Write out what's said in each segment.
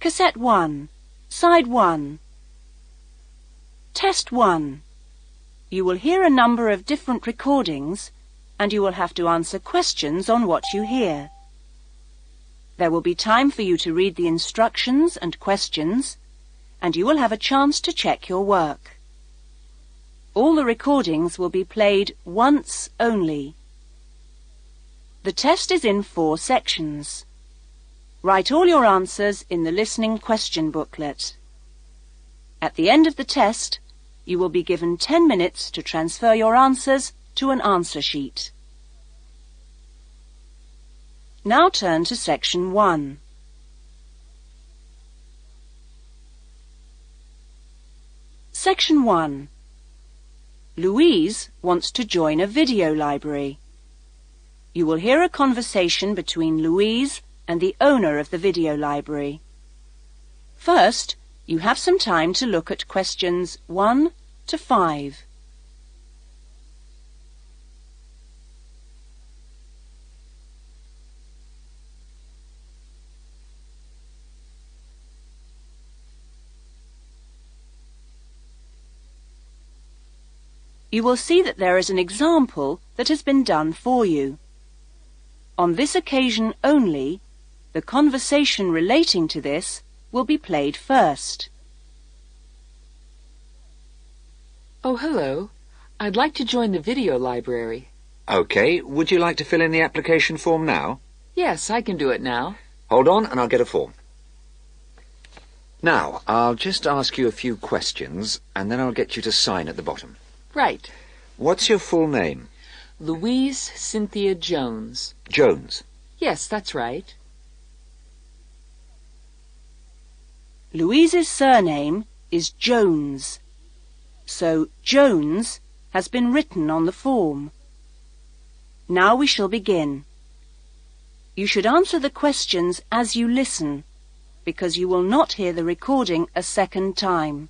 Cassette 1, Side 1. Test 1. You will hear a number of different recordings and you will have to answer questions on what you hear. There will be time for you to read the instructions and questions, and you will have a chance to check your work. All the recordings will be played once only. The test is in 4 sections. Write all your answers in the listening question booklet. At the end of the test, you will be given 10 minutes to transfer your answers to an answer sheet. Now turn to section 1. Section 1. Louise wants to join a video library. You will hear a conversation between Louise and the owner of the video library. First, you have some time to look at questions 1 to 5. You will see that there is an example that has been done for you. On this occasion only, the conversation relating to this will be played first. Oh, hello. I'd like to join the video library. OK, would you like to fill in the application form now? Yes, I can do it now. Hold on and I'll get a form. Now, I'll just ask you a few questions and then I'll get you to sign at the bottom. Right. What's your full name? Louise Cynthia Jones. Jones. Yes, that's right. Louise's surname is Jones, so Jones has been written on the form. Now we shall begin. You should answer the questions as you listen, because you will not hear the recording a second time.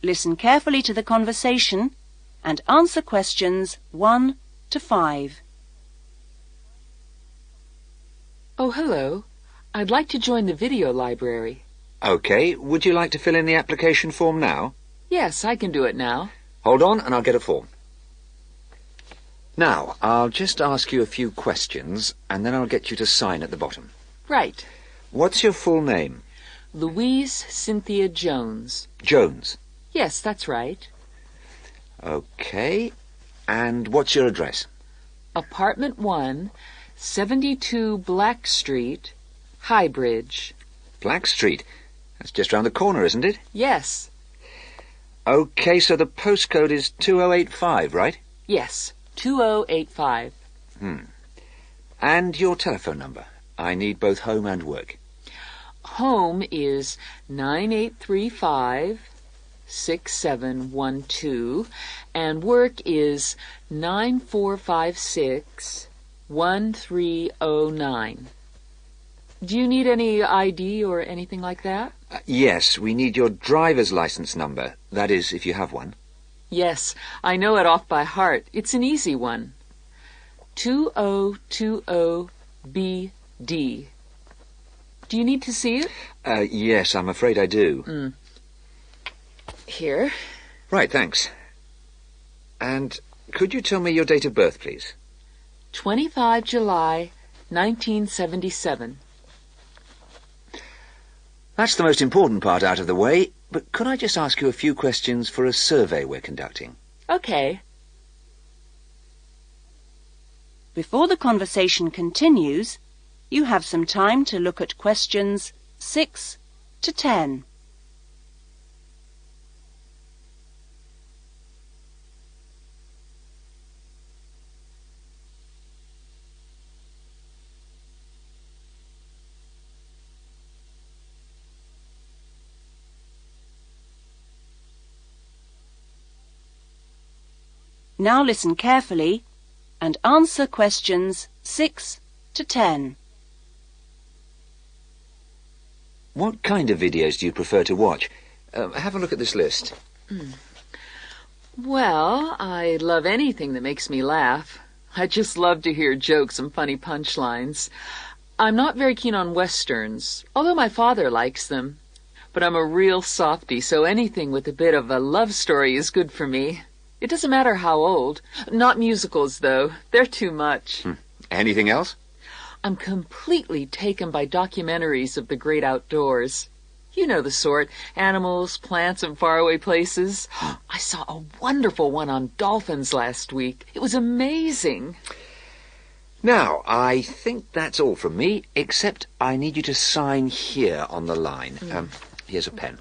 Listen carefully to the conversation and answer questions 1 to 5. Oh, hello. I'd like to join the video library. OK, would you like to fill in the application form now? Yes, I can do it now. Hold on and I'll get a form. Now, I'll just ask you a few questions and then I'll get you to sign at the bottom. Right. What's your full name? Louise Cynthia Jones. Jones. Yes, that's right. OK. And what's your address? Apartment 1, 72 Black Street, Highbridge. Black Street. That's just round the corner, isn't it? Yes. OK, so the postcode is 2085, right? Yes, 2085. And your telephone number? I need both home and work. Home is 9835-6712, and work is 9456-1309. Do you need any ID or anything like that? Yes, we need your driver's license number. That is, if you have one. Yes, I know it off by heart. It's an easy one. 2020BD. Do you need to see it? Yes, I'm afraid I do. Here. Right, thanks. And could you tell me your date of birth, please? 25 July, 1977. That's the most important part out of the way, but could I just ask you a few questions for a survey we're conducting? Okay. Before the conversation continues, you have some time to look at questions 6 to 10. Now listen carefully and answer questions 6 to 10. What kind of videos do you prefer to watch? Have a look at this list. Well, I love anything that makes me laugh. I just love to hear jokes and funny punchlines. I'm not very keen on westerns, although my father likes them. But I'm a real softie, so anything with a bit of a love story is good for me. It doesn't matter how old. Not musicals, though. They're too much. Anything else? I'm completely taken by documentaries of the great outdoors. You know the sort. Animals, plants, and faraway places. I saw a wonderful one on dolphins last week. It was amazing. Now, I think that's all from me, except I need you to sign here on the line. Here's a pen.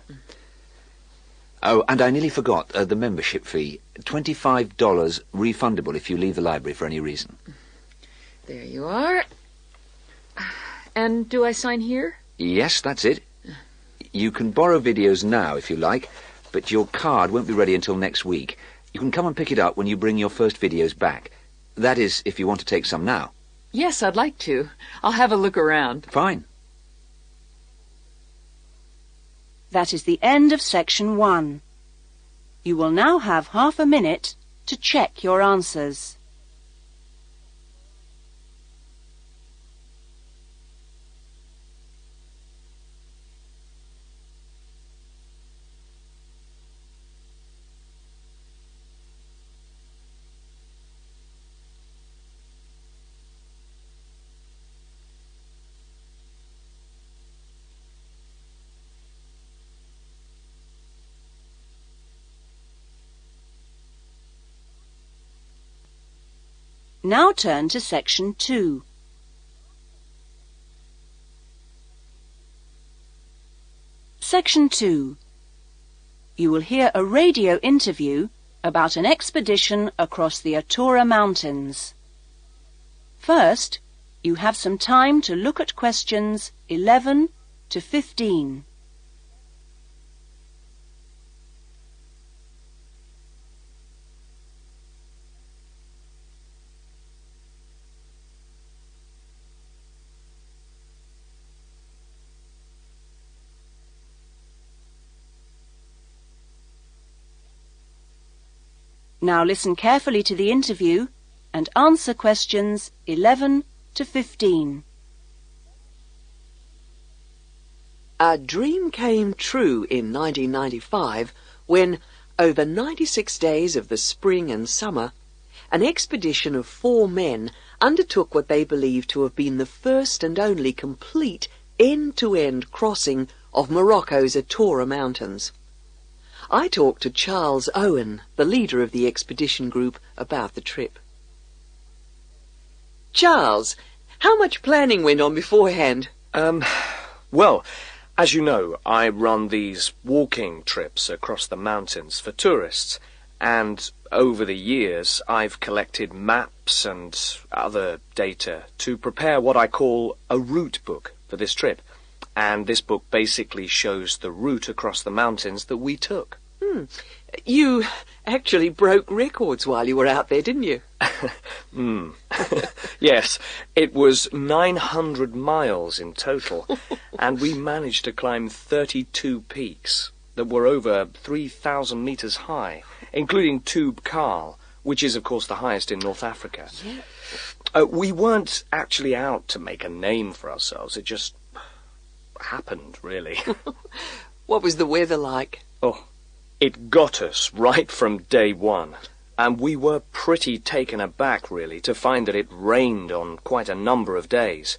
Oh, and I nearly forgot the membership fee. $25 refundable if you leave the library for any reason. There you are. And do I sign here? Yes, that's it. You can borrow videos now if you like, but your card won't be ready until next week. You can come and pick it up when you bring your first videos back. That is, if you want to take some now. Yes, I'd like to. I'll have a look around. Fine. That is the end of section 1. You will now have half a minute to check your answers. Now turn to section 2. Section 2. You will hear a radio interview about an expedition across the Atura Mountains. First, you have some time to look at questions 11 to 15. Now listen carefully to the interview and answer questions 11 to 15. A dream came true in 1995 when, over 96 days of the spring and summer, an expedition of 4 men undertook what they believed to have been the first and only complete end-to-end crossing of Morocco's Atura Mountains. I talked to Charles Owen, the leader of the expedition group, about the trip. Charles, how much planning went on beforehand? Well, as you know, I run these walking trips across the mountains for tourists, and over the years I've collected maps and other data to prepare what I call a route book for this trip. And this book basically shows the route across the mountains that we took. You actually broke records while you were out there, didn't you? Yes, it was 900 miles in total, and we managed to climb 32 peaks that were over 3,000 meters high, including Tube Karl, which is, of course, the highest in North Africa. Yeah. We weren't actually out to make a name for ourselves. It just happened, really. What was the weather like? Oh, it got us right from day one. And we were pretty taken aback, really, to find that it rained on quite a number of days.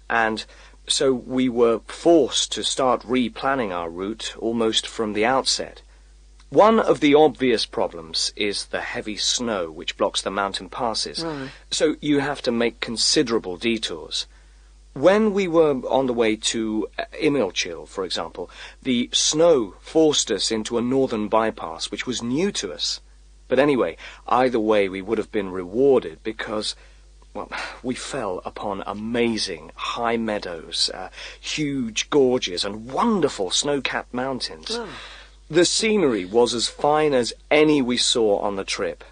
And so we were forced to start replanning our route almost from the outset. One of the obvious problems is the heavy snow which blocks the mountain passes. Right. So you have to make considerable detours. When we were on the way to Imilchil, for example, the snow forced us into a northern bypass, which was new to us. But anyway, either way we would have been rewarded because, well, we fell upon amazing high meadows, huge gorges and wonderful snow-capped mountains. Oh. The scenery was as fine as any we saw on the trip,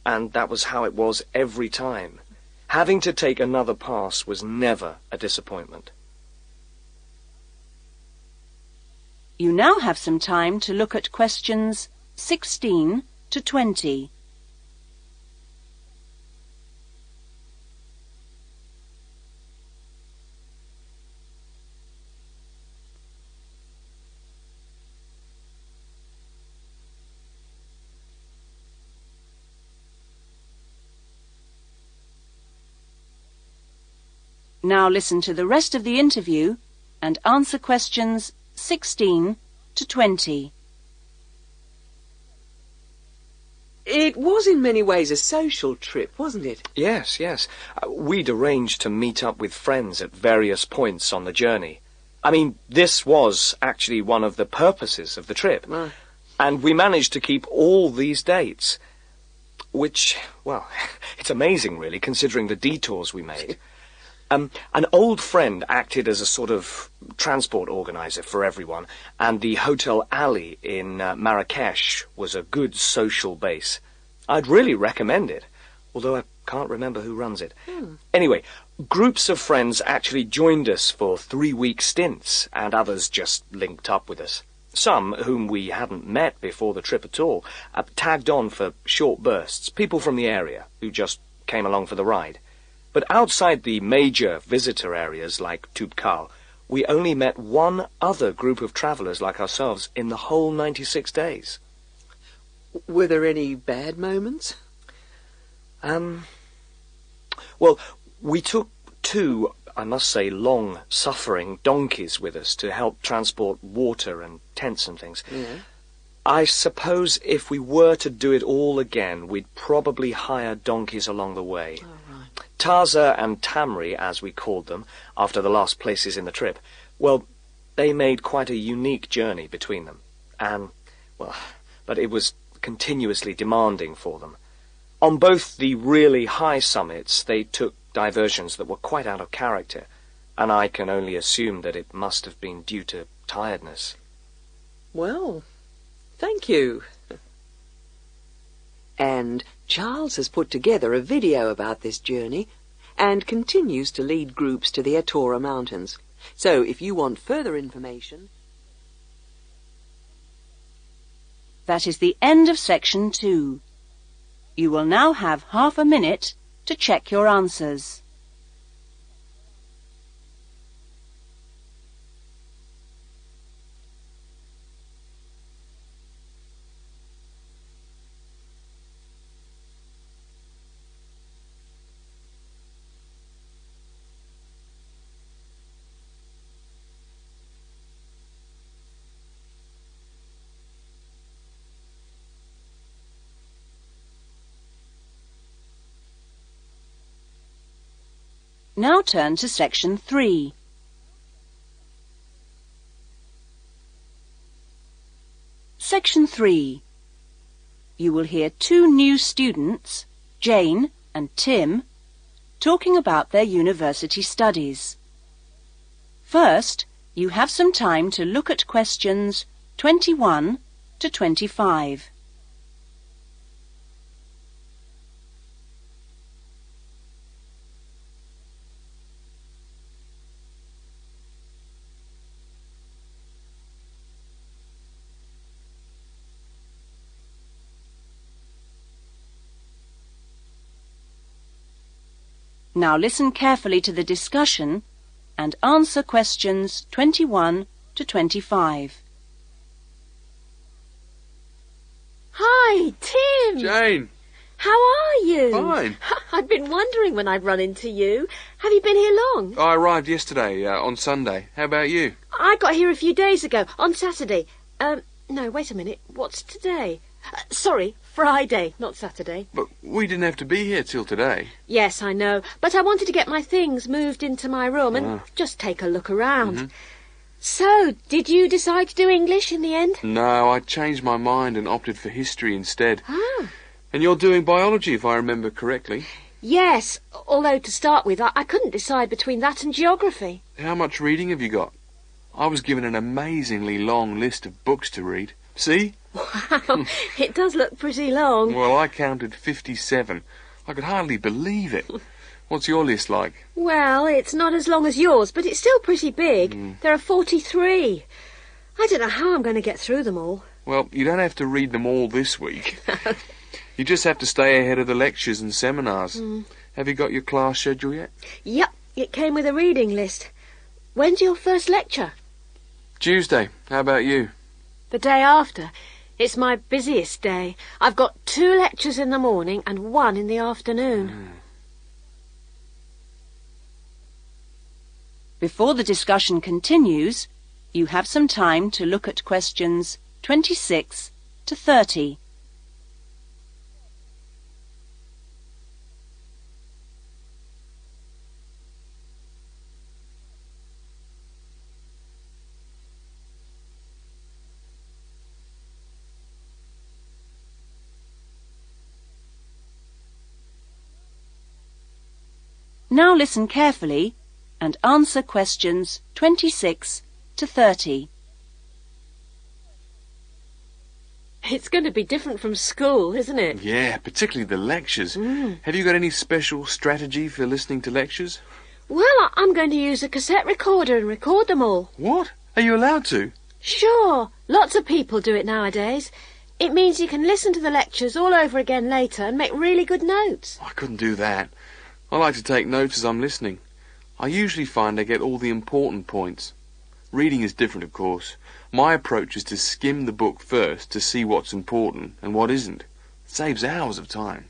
and that was how it was every time. Having to take another pass was never a disappointment. You now have some time to look at questions 16 to 20. Now listen to the rest of the interview and answer questions 16 to 20. It was in many ways a social trip, wasn't it? Yes, yes. We'd arranged to meet up with friends at various points on the journey. I mean, this was actually one of the purposes of the trip. And we managed to keep all these dates. Which, well, it's amazing, really, considering the detours we made. An old friend acted as a sort of transport organizer for everyone, and the Hotel Ali in Marrakesh was a good social base. I'd really recommend it, although I can't remember who runs it. Anyway, groups of friends actually joined us for 3-week stints, and others just linked up with us. Some, whom we hadn't met before the trip at all, tagged on for short bursts, people from the area who just came along for the ride. But outside the major visitor areas like Toubkal, we only met one other group of travellers like ourselves in the whole 96 days. Were there any bad moments? Well, we took 2, I must say, long-suffering donkeys with us to help transport water and tents and things. Yeah. I suppose if we were to do it all again, we'd probably hire donkeys along the way. Oh, right. Taza and Tamri, as we called them, after the last places in the trip, well, they made quite a unique journey between them. But it was continuously demanding for them. On both the really high summits, they took diversions that were quite out of character, and I can only assume that it must have been due to tiredness. Well, thank you. And Charles has put together a video about this journey and continues to lead groups to the Atora Mountains. So if you want further information... That is the end of section 2. You will now have half a minute to check your answers. Now turn to section 3. Section 3. You will hear 2 new students, Jane and Tim, talking about their university studies. First, you have some time to look at questions 21 to 25. Now listen carefully to the discussion and answer questions 21 to 25. Hi, Tim. Jane. How are you? Fine. I've been wondering when I'd run into you. Have you been here long? I arrived yesterday, on Sunday. How about you? I got here a few days ago, on Saturday. No, wait a minute. What's today? Sorry, Friday, not Saturday. But we didn't have to be here till today. Yes, I know. But I wanted to get my things moved into my room and just take a look around. So, did you decide to do English in the end? No, I changed my mind and opted for history instead. Ah. And you're doing biology, if I remember correctly. Yes, although to start with, I couldn't decide between that and geography. How much reading have you got? I was given an amazingly long list of books to read. See? Wow, it does look pretty long. Well, I counted 57. I could hardly believe it. What's your list like? Well, it's not as long as yours, but it's still pretty big. There are 43. I don't know how I'm going to get through them all. Well, you don't have to read them all this week. You just have to stay ahead of the lectures and seminars. Have you got your class schedule yet? Yep, it came with a reading list. When's your first lecture? Tuesday. How about you? The day after. It's my busiest day. I've got 2 lectures in the morning and 1 in the afternoon. Before the discussion continues, you have some time to look at questions 26 to 30. Now listen carefully and answer questions 26 to 30. It's going to be different from school, isn't it? Yeah, particularly the lectures. Have you got any special strategy for listening to lectures? Well, I'm going to use a cassette recorder and record them all. What? Are you allowed to? Sure, lots of people do it nowadays. It means you can listen to the lectures all over again later and make really good notes. I couldn't do that. I like to take notes as I'm listening. I usually find I get all the important points. Reading is different, of course. My approach is to skim the book first to see what's important and what isn't. It saves hours of time.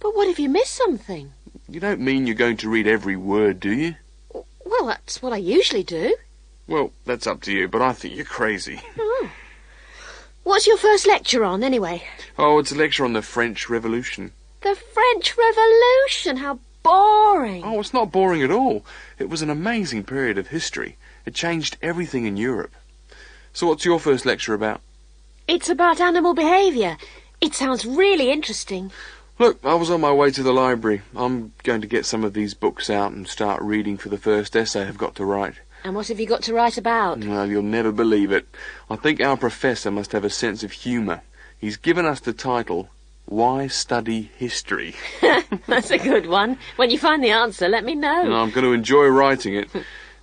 But what if you miss something? You don't mean you're going to read every word, do you? Well, that's what I usually do. Well, that's up to you, but I think you're crazy. Oh. What's your first lecture on, anyway? Oh, it's a lecture on the French Revolution. The French Revolution, how boring. Oh, it's not boring at all. It was an amazing period of history. It changed everything in Europe. So what's your first lecture about? It's about animal behaviour. It sounds really interesting. Look, I was on my way to the library. I'm going to get some of these books out and start reading for the first essay I've got to write. And what have you got to write about? Well, you'll never believe it. I think our professor must have a sense of humour. He's given us the title, Why Study History? That's a good one. When you find the answer, let me know. And I'm going to enjoy writing it.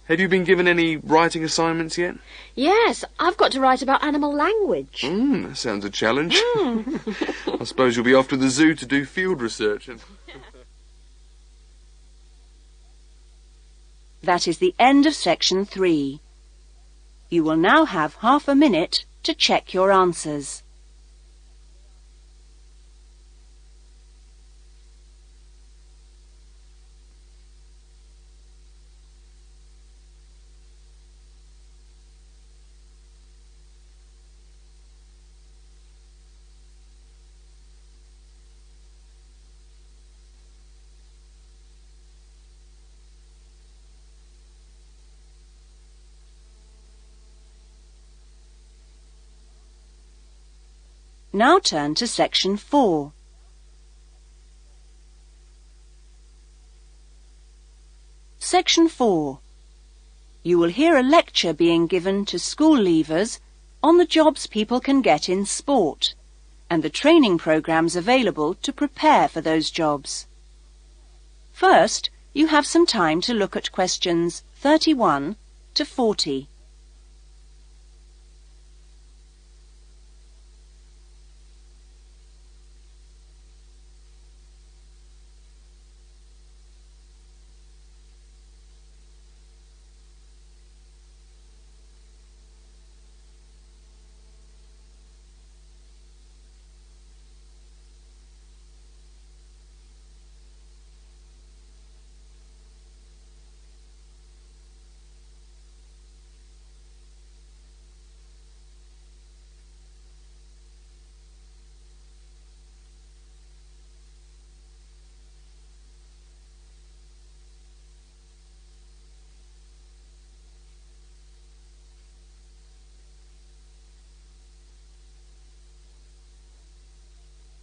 Have you been given any writing assignments yet? Yes, I've got to write about animal language. That sounds a challenge. I suppose you'll be off to the zoo to do field research. That is the end of section 3. You will now have half a minute to check your answers. Now turn to section 4. Section 4. You will hear a lecture being given to school leavers on the jobs people can get in sport and the training programs available to prepare for those jobs. First, you have some time to look at questions 31 to 40.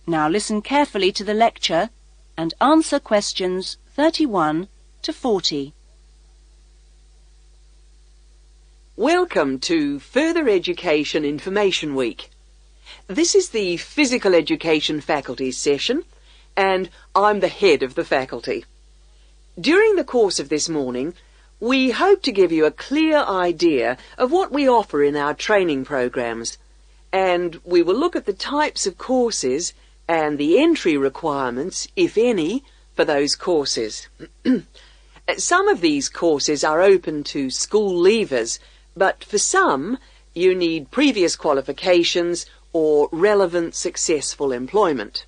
Now listen carefully to the lecture and answer questions 31 to 40. Welcome to Further Education Information Week. This is the Physical Education Faculty session, and I'm the head of the faculty. During the course of this morning, we hope to give you a clear idea of what we offer in our training programs, and we will look at the types of courses and the entry requirements, if any, for those courses. Some of these courses are open to school leavers, but for some, you need previous qualifications or relevant successful employment.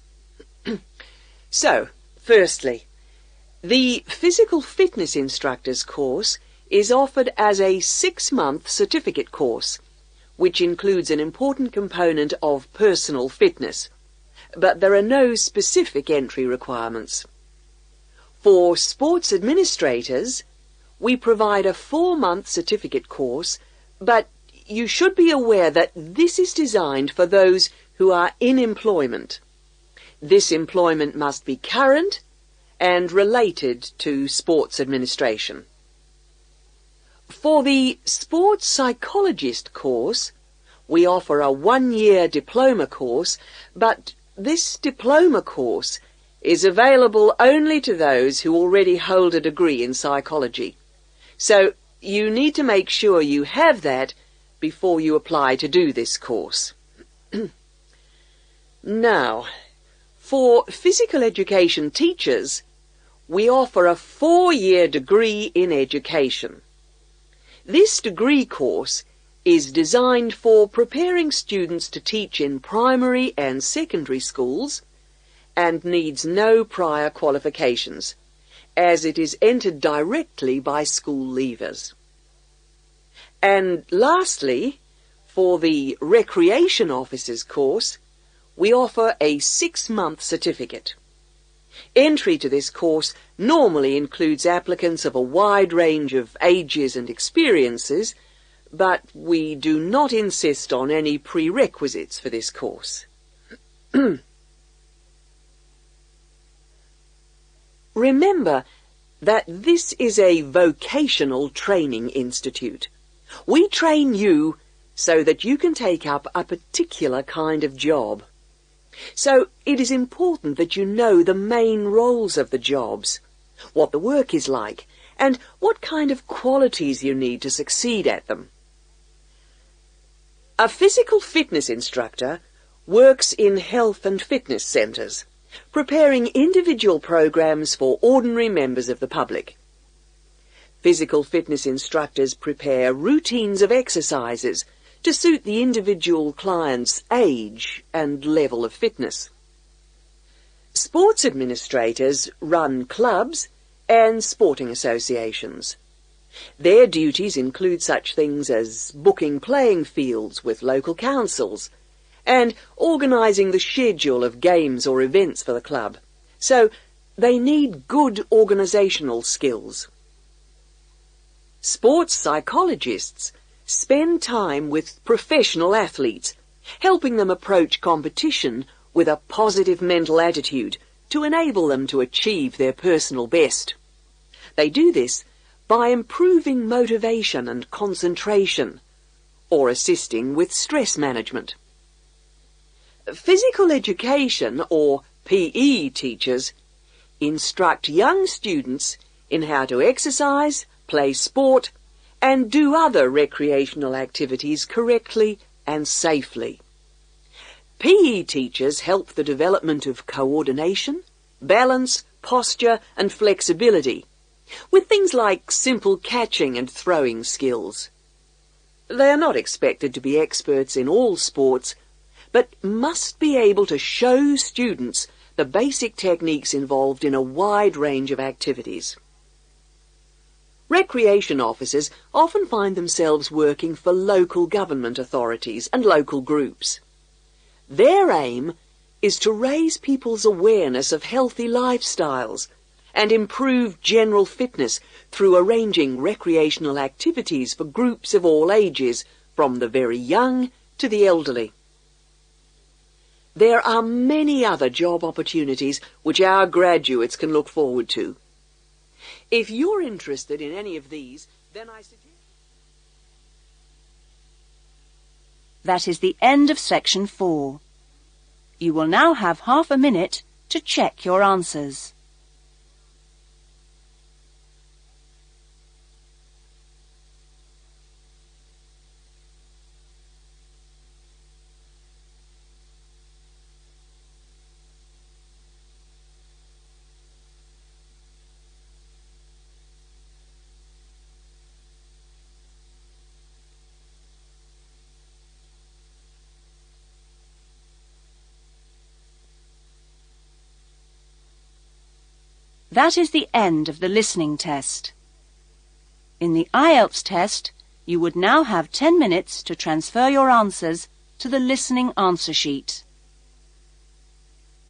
So, firstly, the Physical Fitness Instructors course is offered as a 6-month certificate course, which includes an important component of personal fitness, but there are no specific entry requirements. For sports administrators, we provide a 4-month certificate course, but you should be aware that this is designed for those who are in employment. This employment must be current and related to sports administration. For the sports psychologist course, we offer a 1-year diploma course, but this diploma course is available only to those who already hold a degree in psychology. So you need to make sure you have that before you apply to do this course. Now, for physical education teachers, we offer a 4-year degree in education. This degree course is designed for preparing students to teach in primary and secondary schools and needs no prior qualifications, as it is entered directly by school leavers. And lastly, for the recreation officers course, we offer a 6-month certificate. Entry to this course normally includes applicants of a wide range of ages and experiences, but we do not insist on any prerequisites for this course. Remember that this is a vocational training institute. We train you so that you can take up a particular kind of job. So it is important that you know the main roles of the jobs, what the work is like, and what kind of qualities you need to succeed at them. A physical fitness instructor works in health and fitness centres, preparing individual programs for ordinary members of the public. Physical fitness instructors prepare routines of exercises to suit the individual client's age and level of fitness. Sports administrators run clubs and sporting associations. Their duties include such things as booking playing fields with local councils and organising the schedule of games or events for the club. So they need good organisational skills. Sports psychologists spend time with professional athletes, helping them approach competition with a positive mental attitude to enable them to achieve their personal best. They do this by improving motivation and concentration, or assisting with stress management. Physical education, or PE teachers, instruct young students in how to exercise, play sport, and do other recreational activities correctly and safely. PE teachers help the development of coordination, balance, posture, and flexibility, with things like simple catching and throwing skills. They are not expected to be experts in all sports, but must be able to show students the basic techniques involved in a wide range of activities. Recreation officers often find themselves working for local government authorities and local groups. Their aim is to raise people's awareness of healthy lifestyles and improve general fitness through arranging recreational activities for groups of all ages, from the very young to the elderly. There are many other job opportunities which our graduates can look forward to. If you're interested in any of these, then I suggest... That is the end of section 4. You will now have half a minute to check your answers. That is the end of the listening test. In the IELTS test, you would now have 10 minutes to transfer your answers to the listening answer sheet.